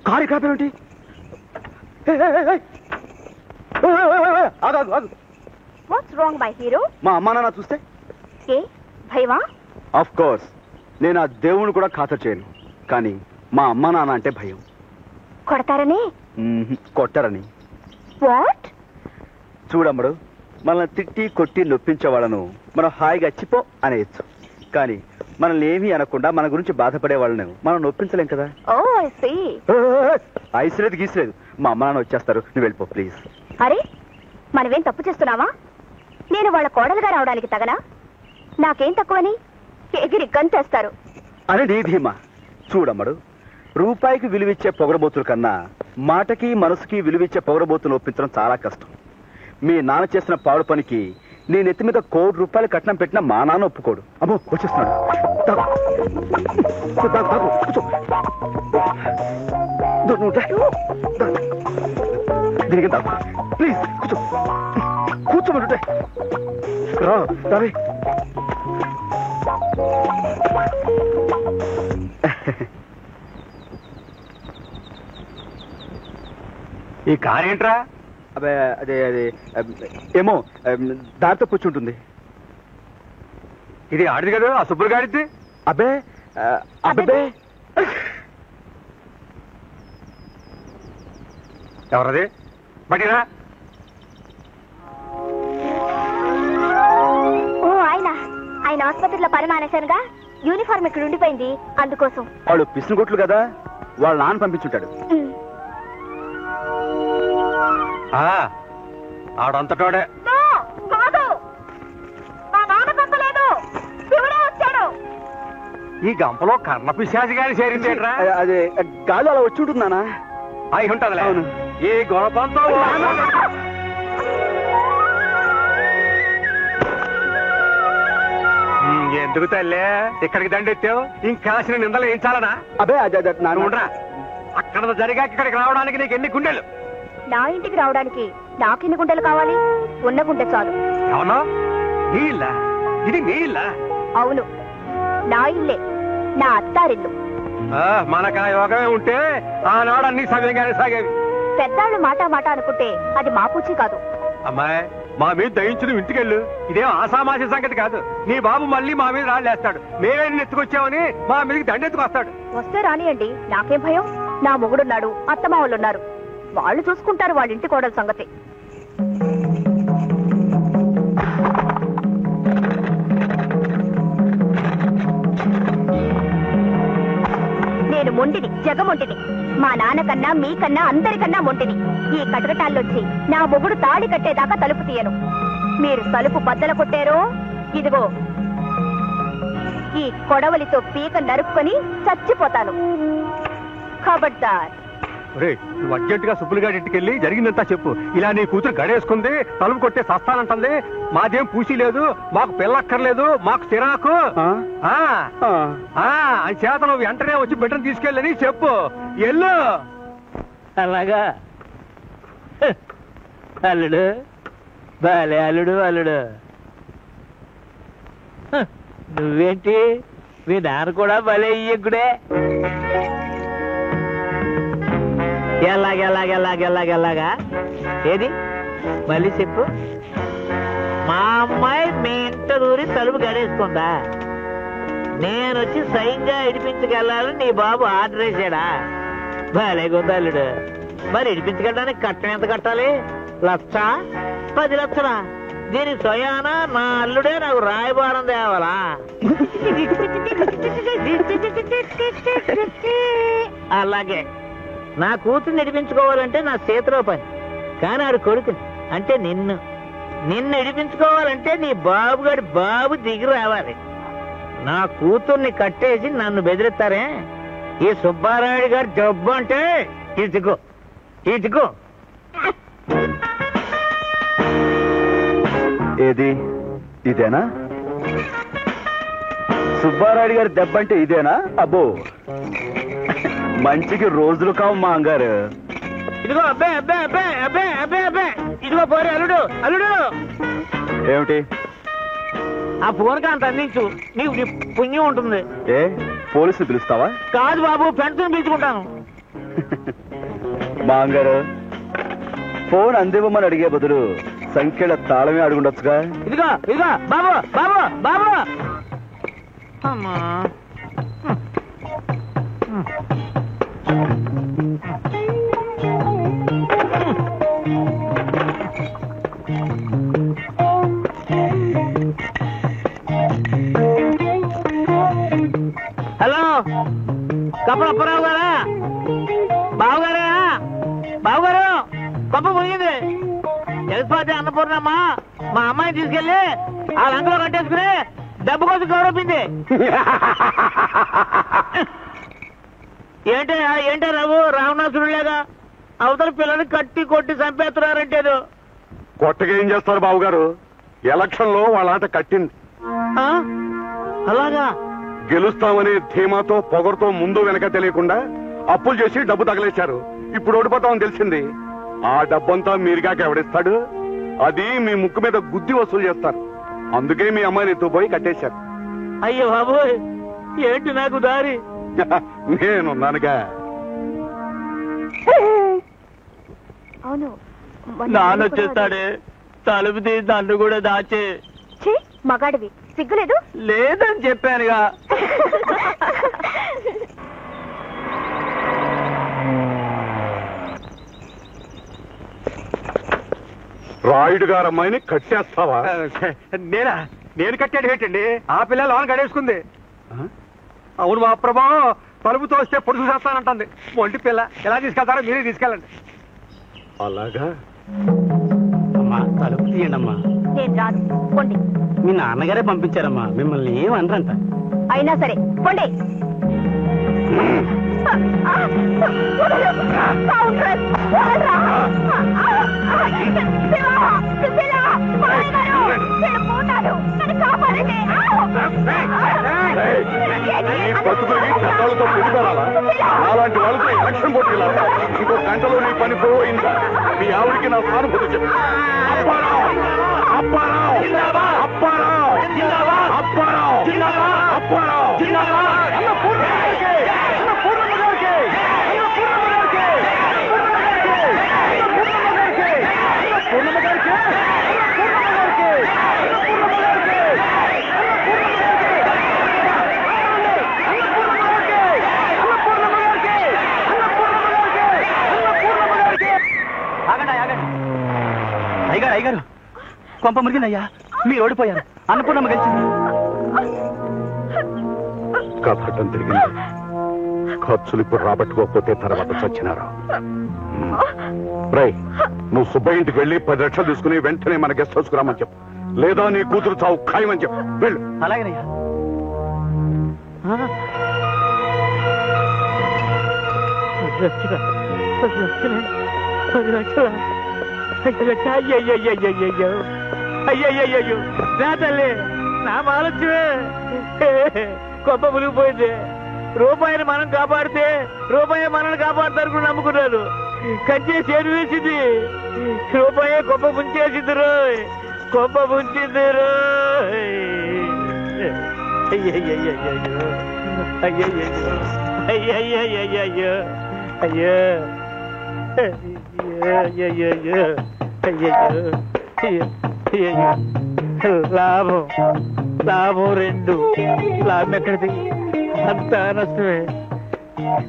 Car కాపేంటి? What's wrong my hero? మా అమ్మా నాన్న చూస్తే ఏ భయమా? ఆఫ్ కోర్స్ నేను ఆ దేవుని కూడా ఖాతరు చేయను, కానీ మా అమ్మా నాన్న అంటే భయం. కొడతారని? కొట్టారని. వాట్? చూడమ్మడు, మనల్ని తిట్టి కొట్టి నొప్పించే వాళ్ళను మనం హాయిగా చిపో అనేయచ్చు, కానీ మనల్ని ఏమీ అనకుండా మన గురించి బాధపడే వాళ్ళను మనం నొప్పించలేం కదా. ఓ ఐ సీ. ఐసలేదు గీసలేదు, మా అమ్మ నాన్న వచ్చేస్తారు, నువ్వు వెళ్ళిపో ప్లీజ్. అరే మనమేం తప్పు చేస్తున్నావా? నేను వాళ్ళ కోడలుగా రావడానికి తగనా? నాకేం తక్కువని ఎగిరి గంతేస్తారు అని నీ ధీమా. చూడమ్మడు, రూపాయికి విలువిచ్చే పొగరబోతుల కన్నా మాటకి మనసుకి విలువిచ్చే పొగరబోతులు ఒప్పించడం చాలా కష్టం. మీ నాన్న చేసిన పాడు పనికి నేను ఎత్తి మీద ₹1,00,00,000 కట్నం పెట్టినా మా నాన్న ఒప్పుకోడు. అమ్మో వచ్చేస్తున్నాడు. ప్లీజ్ కూర్చో, కూర్చోమంటుంటే రా. ఈ కార్ ఏంట్రా? అదే అదే అదే ఏమో దారితో కూర్చుంటుంది. ఇది ఆడిది కదా, ఆ సుబ్బులు గాడిది. అబ్బే అబ్బే ఎవరది? బట్టిరా. ఓ ఆయన ఆసుపత్రిలో పని మానేశానుగా, యూనిఫామ్ ఇక్కడ ఉండిపోయింది, అందుకోసం. వాళ్ళు పిసినగొట్లు కదా, వాళ్ళ నాన్న పంపించుంటాడు. ఆడంతటోడే. ఈ గంపలో కర్ణ పిశాచి గారి చేరిందేట్రా? అదే గాలి అలా వచ్చి ఉంటుందానా? అయి ఉంటదిలే. ఈ గొడవంతో ఎందుకు తల్లే ఇక్కడికి దండెత్తావు? ఇంకాసిన నిందలు ఏం చాలనా? అదే అదే ఉండరా, అక్కడ జరిగాక ఇక్కడికి రావడానికి నీకు ఎన్ని గుండెలు? నా ఇంటికి రావడానికి నాకెన్ని గుండెలు కావాలి? ఉన్న గుండె చాలు. అవునా? నీ ఇల్లా? ఇది నీ ఇల్లా? అవును, నా ఇల్లే, నా అత్తారిల్లు. మనకు ఆ యోగమే ఉంటే ఆనాడు అన్ని సమయంగానే సాగేవి. పెద్దాళ్ళు మాట మాట అనుకుంటే అది మా పూచి కాదు. అమ్మాయి, మా మీద దయించు, నువ్వు ఇంటికెళ్ళు. ఇదేం ఆసామాసి సంగతి కాదు. నీ బాబు మళ్ళీ మా మీద రాళ్ళేస్తాడు. మేమేం ఎత్తుకొచ్చామని మా మీదకి దండెత్తుకు వస్తాడు. వస్తే రానియండి, నాకేం భయం. నా మొగుడున్నాడు, అత్తమావులున్నారు, వాళ్ళు చూసుకుంటారు వాళ్ళ ఇంటి కోడల సంగతి. నేను మొండిని, జగమొంటిని. మా నాన్నకన్నా మీకన్నా అందరికన్నా మొంటిని. ఈ కటకటాల్లోంచి నా మొగుడు తాళి కట్టేదాకా తలుపు తీయను. మీరు తలుపు బద్దలు కొట్టారో, ఇదిగో ఈ కొడవలితో పీక నరుక్కొని చచ్చిపోతాను. ఖబర్దార్. నువ్వు అర్జెంటుగా సుబ్బులుగాడి ఇంటికెళ్ళి జరిగిందంతా చెప్పు. ఇలా నీ కూతురు గడేసుకుంది, తలుపు కొట్టే సస్తానంటుంది, మాదేం పూసి లేదు, మాకు పిల్లక్కర్లేదు, మాకు చిరాకు అని చేత నువ్వు వెంటనే వచ్చి బిడ్డను తీసుకెళ్ళని చెప్పు. ఎల్లు. అలాగా అల్లుడు, బాలే అల్లుడు. అల్లుడు నువ్వేంటి, మీ నాన్న కూడా భలే ఇయ్యకుడే. ఎలాగెలాగా ఏది మళ్ళీ చెప్పు. మా అమ్మాయి మీ ఇంట దూరి తలుపు గడేసుకుందా? నేను వచ్చి సైన్గా ఇడిపించుకెళ్ళాలని నీ బాబు ఆర్డర్ వేసాడా? భలే గొంతల్లుడు. మరి ఇడిపించుకెళ్ళడానికి కట్టం ఎంత కట్టాలి? 1,00,000, 10 లక్షలా? దీనికి స్వయానా నా అల్లుడే నాకు రాయబారం తేవాలా? అలాగే నా కూతురు నడిపించుకోవాలంటే నా చేతిలో పని, కానీ ఆడు కొడుకుని అంటే నిన్ను నడిపించుకోవాలంటే నీ బాబుగాడి బాబు దిగి రావాలి. నా కూతుర్ని కట్టేసి నన్ను బెదిరిస్తారే? ఈ సుబ్బారాయుడు గారి జబ్బు అంటే ఇదిగో. ఏది ఇదేనా? సుబ్బారాయుడు గారి దెబ్బ అంటే ఇదేనా? అబ్బో, మంచికి రోజులు కావు మా అంగారు. ఇదిగో అబ్బే. ఇదిగో పోరే అల్లుడు. ఏమిటి? ఆ ఫోన్కి అంత అందించు, నీకు పుణ్యం ఉంటుంది. ఏ పోలీసులు పిలుస్తావా? కాదు బాబు, ఫ్రెండ్స్ పిలుచుకుంటాను. మాంగారు ఫోన్ అందివ్వమని అడిగే బదులు సంఖ్యల తాళమే అడుగుండొచ్చుగా. ఇదిగో ఇదిగో బాబు బాబు బాబు. అమ్మా హలో కప్పల అప్పారావు గారా? బావుగారా? బావుగారు గొప్ప పోయింది. జగత్పాటి అన్నపూర్ణమ్మ మా అమ్మాయిని తీసుకెళ్లి ఆ లంకలో కట్టేసుకుని డబ్బు కోసం గౌరవింది. ఏంటే రావు రావణాసుడు లేగా అవతల పిల్లల్ని కట్టి కొట్టి చంపేస్తున్నారంటేదో. కొత్తగా ఏం చేస్తారు బాబుగారు? ఎలక్షన్ లో వాళ్ళ ఆట కట్టింది. అలాగా? గెలుస్తామనే ధీమాతో పొగరుతో ముందు వెనక తెలియకుండా అప్పులు చేసి డబ్బు తగలేశారు. ఇప్పుడు ఓడిపోతామని తెలిసింది. ఆ డబ్బంతా మీరుగాక ఎవడిస్తాడు? అది మీ ముక్కు మీద గుద్ది వసూలు చేస్తారు. అందుకే మీ అమ్మాయిని ఎత్తుపోయి కట్టేశారు. అయ్యో బాబోయ్, ఏంటి నాకు దారి? నేనున్నానుగా. అవును, నానొచ్చేస్తాడే, తలుపు తీసి నన్ను కూడా దాచే. మగాడివి సిగ్గులేదు? లేదని చెప్పానుగా. రాయుడు గారు అమ్మాయిని కట్టేస్తావా? నేను కట్టాడు ఏంటండి? ఆ పిల్ల లోన్ గడేసుకుంది. అవును మా ప్రభా, తలుపు తోస్తే పొడుసు చేస్తానంటుంది. ఒంటి పిల్ల ఎలా తీసుకెళ్తారో మీరే తీసుకెళ్ళండి. అలాగా? అమ్మా తలుపు తీయండి అమ్మా. నేను రాను, పోండి. మీ నాన్నగారే పంపించారమ్మా, మిమ్మల్ని ఏమనరంట. అయినా సరే పోండి. చట్టాలతో పెరుగుతారా? అలాంటి వాళ్ళతో ఎలక్షన్ పోటీలా? ఇంకో గంటలో నీ పని పోయిందా? మీ ఆవిడికి నా సానుభూతి చెప్పు. అప్పారావు అప్పారావు అప్పారావు అప్పారావు అప్పారావు అయ్యగారు అయ్యగారు, కొంప మురిగిందయ్యా, మీరు ఓడిపోయారు. అన్నపూర్ణమ్మ గెలిచింది. కథటం తిరిగింది. ఖర్చులు ఇప్పుడు రాబట్టుకోకపోతే తర్వాత చచ్చినారు. రై, నువ్వు సుబ్బయ్య ఇంటికి వెళ్ళి 10 లక్షలు తీసుకుని వెంటనే మన గెస్ట్ హౌస్ కు రామని చెప్పు. లేదా నీ కూతురు చావు ఖాయమని చెప్పు. వెళ్ళు. అలాగేనయ్యా. అయ్యయ్యో నా తల్లి, నా మాలచ్చువే, గొప్ప మునిగిపోయింది. రూపాయిని మనం కాపాడితే రూపాయి మనల్ని కాపాడుతారు నమ్ముకున్నాను. కంచే చేరు వేసింది. రూపాయి గొప్ప ముంచేసింది రోయ్, గొప్ప ముంచింది రోయ్. అయ్యయ్యో అయ్యయ్యో అయ్యయ్యో అయ్యో అయ్యయ్యో అయ్యయ్యో. లాభం లాభం 2. లాభం ఎక్కడిది? అంతా నష్టమే.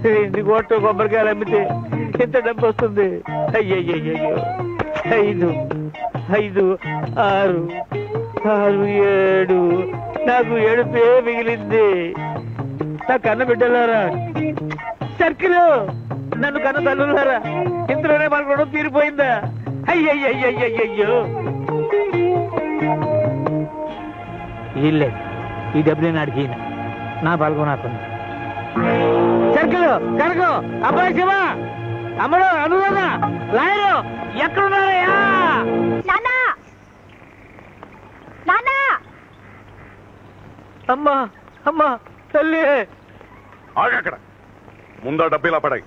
2 కోట్ల కొబ్బరికాయలు అమ్మితే ఎంత డబ్బు వస్తుంది? అయ్యయ్యో. 5 5 6 6 7. నాకు 7 మిగిలింది. నా కన్న బిడ్డలారా, సర్కిల్ నన్ను కన్న తల్లులారా, ఇంతలోనే మన రుణం తీరిపోయిందా? అయ్యయ్యో. ఇల్లే ఈ డబ్బులే నాడికి నా పాల్గొనాకుంది. సర్కిల్ కనకం, అబ్బాయి శివ, అమ్మడు అనురాధ, లాయరు ఎక్కడున్నారయ్యా? నాన్నా, నాన్నా. అమ్మా అమ్మా తల్లి. ఆగక్కడ, ముందా డబ్బు ఇలా పడాయి.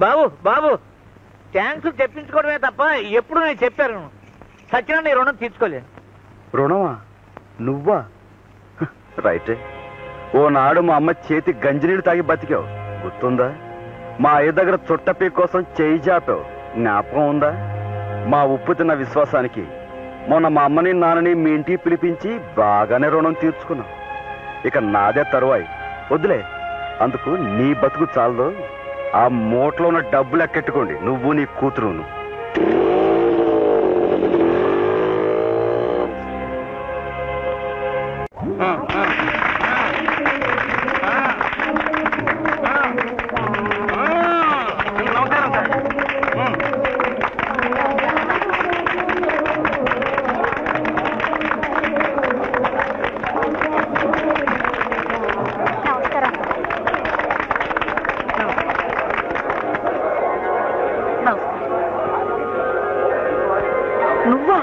బాబు బాబు థ్యాంక్స్ చెప్పించుకోవడమే తప్ప ఎప్పుడు నేను చెప్పాను సత్యన నీ రుణం తీర్చుకోలేదు. రుణమా? నువ్వా? రైటే. ఓనాడు మా అమ్మ చేతి గంజినీళ్ళు తాగి బతికావు, గుర్తుందా? మా అయ్య దగ్గర చుట్టపీ కోసం చేయి జాపావు, జ్ఞాపకం ఉందా? మా ఉప్పు తిన్న విశ్వాసానికి మొన్న మా అమ్మని నాన్నని మీ ఇంటికి పిలిపించి బాగానే రుణం తీర్చుకున్నావు. ఇక నాదే తరువాయి. వద్దులే, అందుకు నీ బతుకు చాలదు. ఆ మూటలో ఉన్న డబ్బులు ఎక్కెట్టుకోండి, నువ్వు నీ కూతురును. నువ్వా?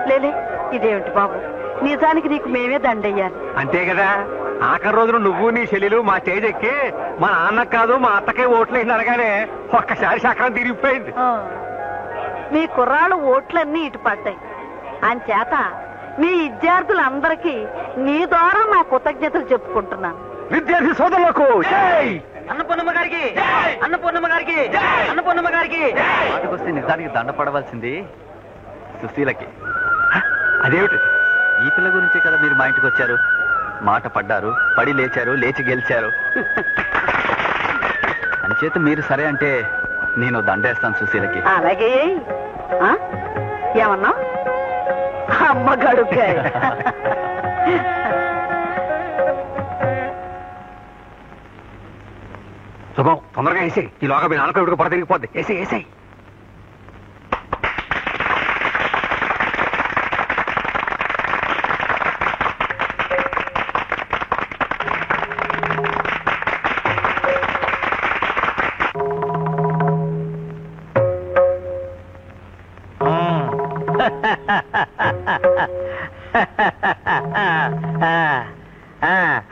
లేలే, ఇదేమిటి బాబు, నిజానికి నీకు మేమే దండయ్యాలి. అంతే కదా, ఆఖరి రోజున నువ్వు నీ చెల్లెలు మా స్టేజ్ ఎక్కి మా నాన్నకు కాదు మా అత్తకే ఓట్లేసింది అనగానే ఒక్కసారి చక్రం తిరిగిపోయింది. మీ కుర్రాళ్ళు ఓట్లన్నీ ఇటు పడ్డాయి. అంచేత మీ విద్యార్థులందరికీ నీ ద్వారా నా కృతజ్ఞతలు చెప్పుకుంటున్నాను. విద్యార్థి సోదరులకు అన్నపూర్ణమ్మ గారికి, అన్నపూర్ణమ్మ గారికి, అన్నపూర్ణమ్మ గారికి. వాటికొస్తే నిజానికి దండపడవలసింది సుశీలకి. అదేమిటి? ఈ పిల్ల గురించే కదా మీరు మా ఇంటికి వచ్చారు. మాట పడ్డారు, పడి లేచారు, లేచి గెలిచారు. అంచేత మీరు సరే అంటే నేను దండేస్తాను సుశీలకి. అలాగే. ఏమన్నా అమ్మ గడుగ్గా శుభం, తొందరగా వేసేయి. ఈలోగా మీ నాన్నకు ఇప్పుడు పొర తిరిగిపోద్ది. వేసేయి వేసేయి.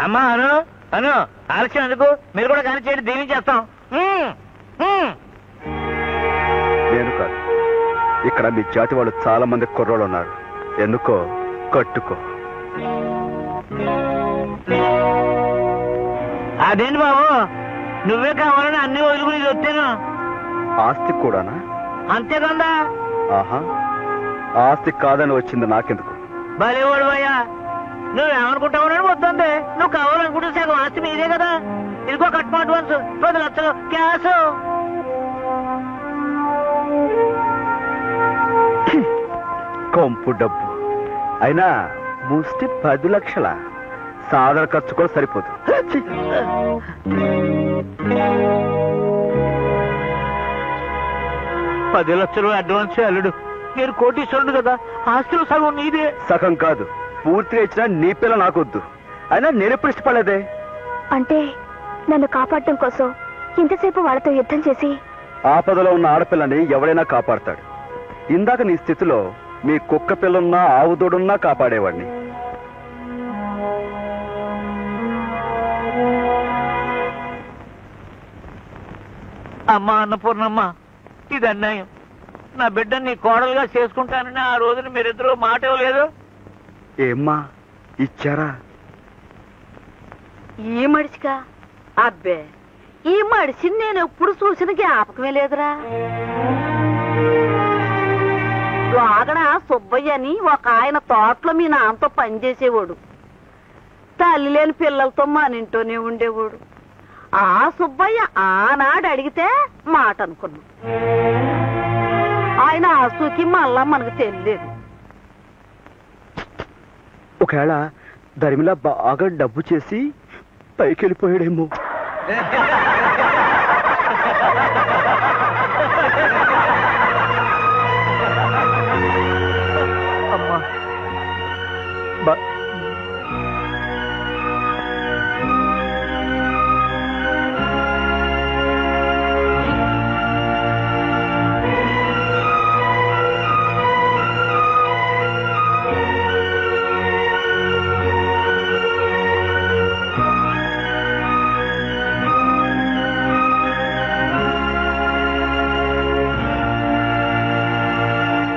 అమ్మా అను అను, ఆలస్యం ఎందుకు? మీరు కూడా కానీ చేయండి, దీవించేస్తాం. నేను కాదు, ఇక్కడ మీ జాతి వాళ్ళు చాలా మంది కుర్రోళ్ళు ఉన్నారు. ఎందుకో కట్టుకో. అదేంటి బాబు, నువ్వే కావాలని అన్ని వదులుకుని వచ్చాను. ఆస్తి కూడానా? అంతేకందా. ఆహా, ఆస్తి కాదని వచ్చింది నాకెందుకు? భలేవాడు భయ్యా, నువ్వేమనుకుంటావు వద్దండి. నువ్వు కావాలనుకుంటే సగం ఆస్తి మీదే కదా. ఇదిగో కట్మ అడ్వాన్స్ 10 లక్షలు క్యాష్. కొంపు డబ్బు అయినా ముష్టి 10 లక్షల సాధారణ ఖర్చు కూడా సరిపోదు. 10 లక్షలు అడ్వాన్స్ అల్లుడు. మీరు కోటీశ్వరుడు కదా, ఆస్తులు సగం నీదే. సగం కాదు, పూర్తిగా ఇచ్చినా నీ పిల్ల నాకొద్దు. అయినా నేనెప్పుడు ఇష్టపడలేదే. అంటే నన్ను కాపాడటం కోసం ఇంతసేపు వాళ్ళతో యుద్ధం చేసి ఆపదలో ఉన్న ఆడపిల్లని ఎవడైనా కాపాడతాడు. ఇందాక నీ స్థితిలో మీ కుక్క పిల్లున్నా ఆవు దూడున్నా కాపాడేవాడిని. అమ్మా అన్నపూర్ణమ్మ, ఇది అన్యాయం. నా బిడ్డని నీ కోడలుగా చేసుకుంటానని ఆ రోజున మీరిద్దరూ మాట ఇవ్వలేదు. ఏమ్మా ఇచ్చారా? ఈ మడిచిగా? అబ్బే, ఈ మడిచిని నేను ఎప్పుడు చూసిన జ్ఞాపకమే లేదురా. వాగడ సుబ్బయ్య అని ఒక ఆయన తోటలో మీ నాన్నతో పనిచేసేవాడు. తల్లి లేని పిల్లలతో మన ఇంట్లోనే ఉండేవాడు. ఆ సుబ్బయ్య ఆనాడు అడిగితే మాట అనుకున్నాం. ఆయన ఆసూకి మళ్ళా మనకు తెలియలేదు. ఒకవేళ ధర్మిలా బాగా డబ్బు చేసి పైకి వెళ్ళిపోయాడేమో. అమ్మా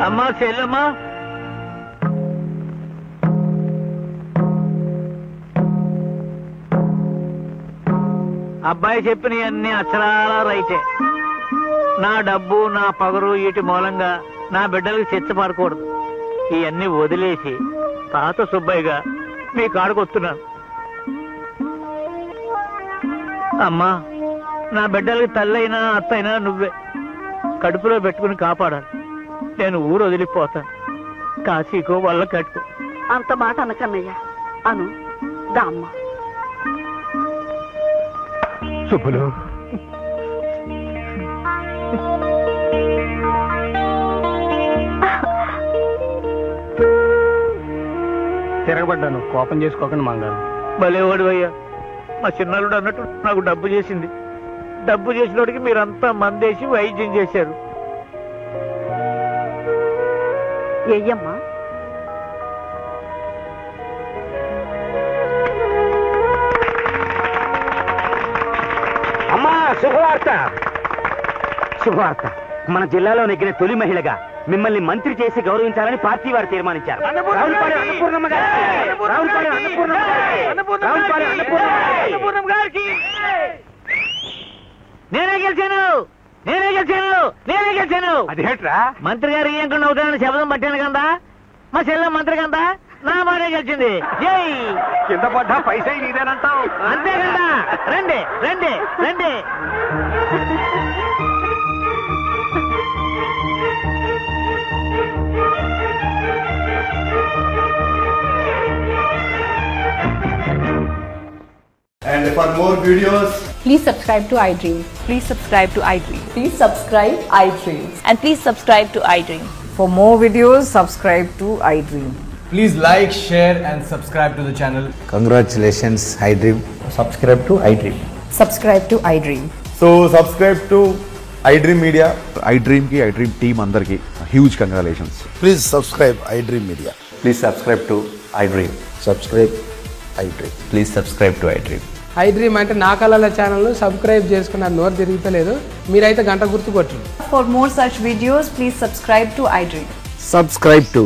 అమ్మా చెల్లమ్మా, అబ్బాయి చెప్పిన అన్ని అక్షరాలా రైతే. నా డబ్బు నా పగరు వీటి మూలంగా నా బిడ్డలకి చిచ్చపడకూడదు. ఇవన్నీ వదిలేసి తాత సుబ్బయ్యగా మీ కాడకొస్తున్నాను. అమ్మా, నా బిడ్డలకి తల్లైనా అత్తైనా నువ్వే కడుపులో పెట్టుకుని కాపాడాలి. నేను ఊరు వదిలిపోతాను. కాశీకో వల్ల కట్టుకో. అంత మాట అనకన్నయ్యా. అను దామ్మ. శుభులు, తిరగబడ్డాను. కోపం చేసుకోకండి మంగారు. భలేవాడు అయ్యా. మా చిన్నల్లుడు అన్నట్టు నాకు డబ్బు చేసింది. డబ్బు చేసినోడికి మీరంతా మందేసి వైద్యం చేశారు. ఏయ్యమ్మా, అమ్మా శుభవార్త. శుభవార్త. మన జిల్లాలో నెగ్గిన తొలి మహిళగా మిమ్మల్ని మంత్రి చేసి గౌరవించాలని పార్టీ వారు తీర్మానించారు. రావులపాలెం అన్నపూర్ణమ్మ గారికి. రావులపాలెం అన్నపూర్ణమ్మ గారికి. నేనే గెలిచాను, నేనే గెలిచాను, నేనే గెలిచాను. అదేంట్రా? మంత్రి గారు ఇయ్యకుండా అవుతానని శబ్దం పట్టాను కదా. మా చెల్లె మంత్రి కదా, నా మాటే గెలిచింది. జై. కింద పడ్డా పైసా నీదేనంటావు. అంతే కదా. రండి రండి రండి. And for more videos, please subscribe to iDream. Please subscribe to iDream. Please subscribe iDream. And please subscribe to iDream. For more videos, subscribe to iDream. please like, share and subscribe to the channel. Congratulations, iDream. Subscribe to iDream. Subscribe to iDream. So subscribe to iDream Media. iDream ki iDream team andarki huge congratulations. Please subscribe iDream Media. Please subscribe to iDream. Subscribe iDream. Please subscribe to iDream. iDream అంటే నా కళల channel subscribe చేసుకున్న నోరు తిరుగుతలేదు. మీరైతే గంట గుర్తు కొట్టండి. For more such videos, please subscribe to iDream. Subscribe to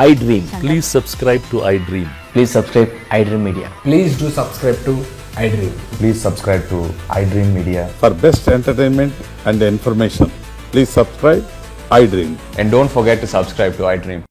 iDream. Please subscribe to iDream. Please subscribe iDream Media. Please do subscribe to iDream. Please subscribe to iDream Media. For best entertainment and information, please subscribe iDream. And don't forget to subscribe to iDream.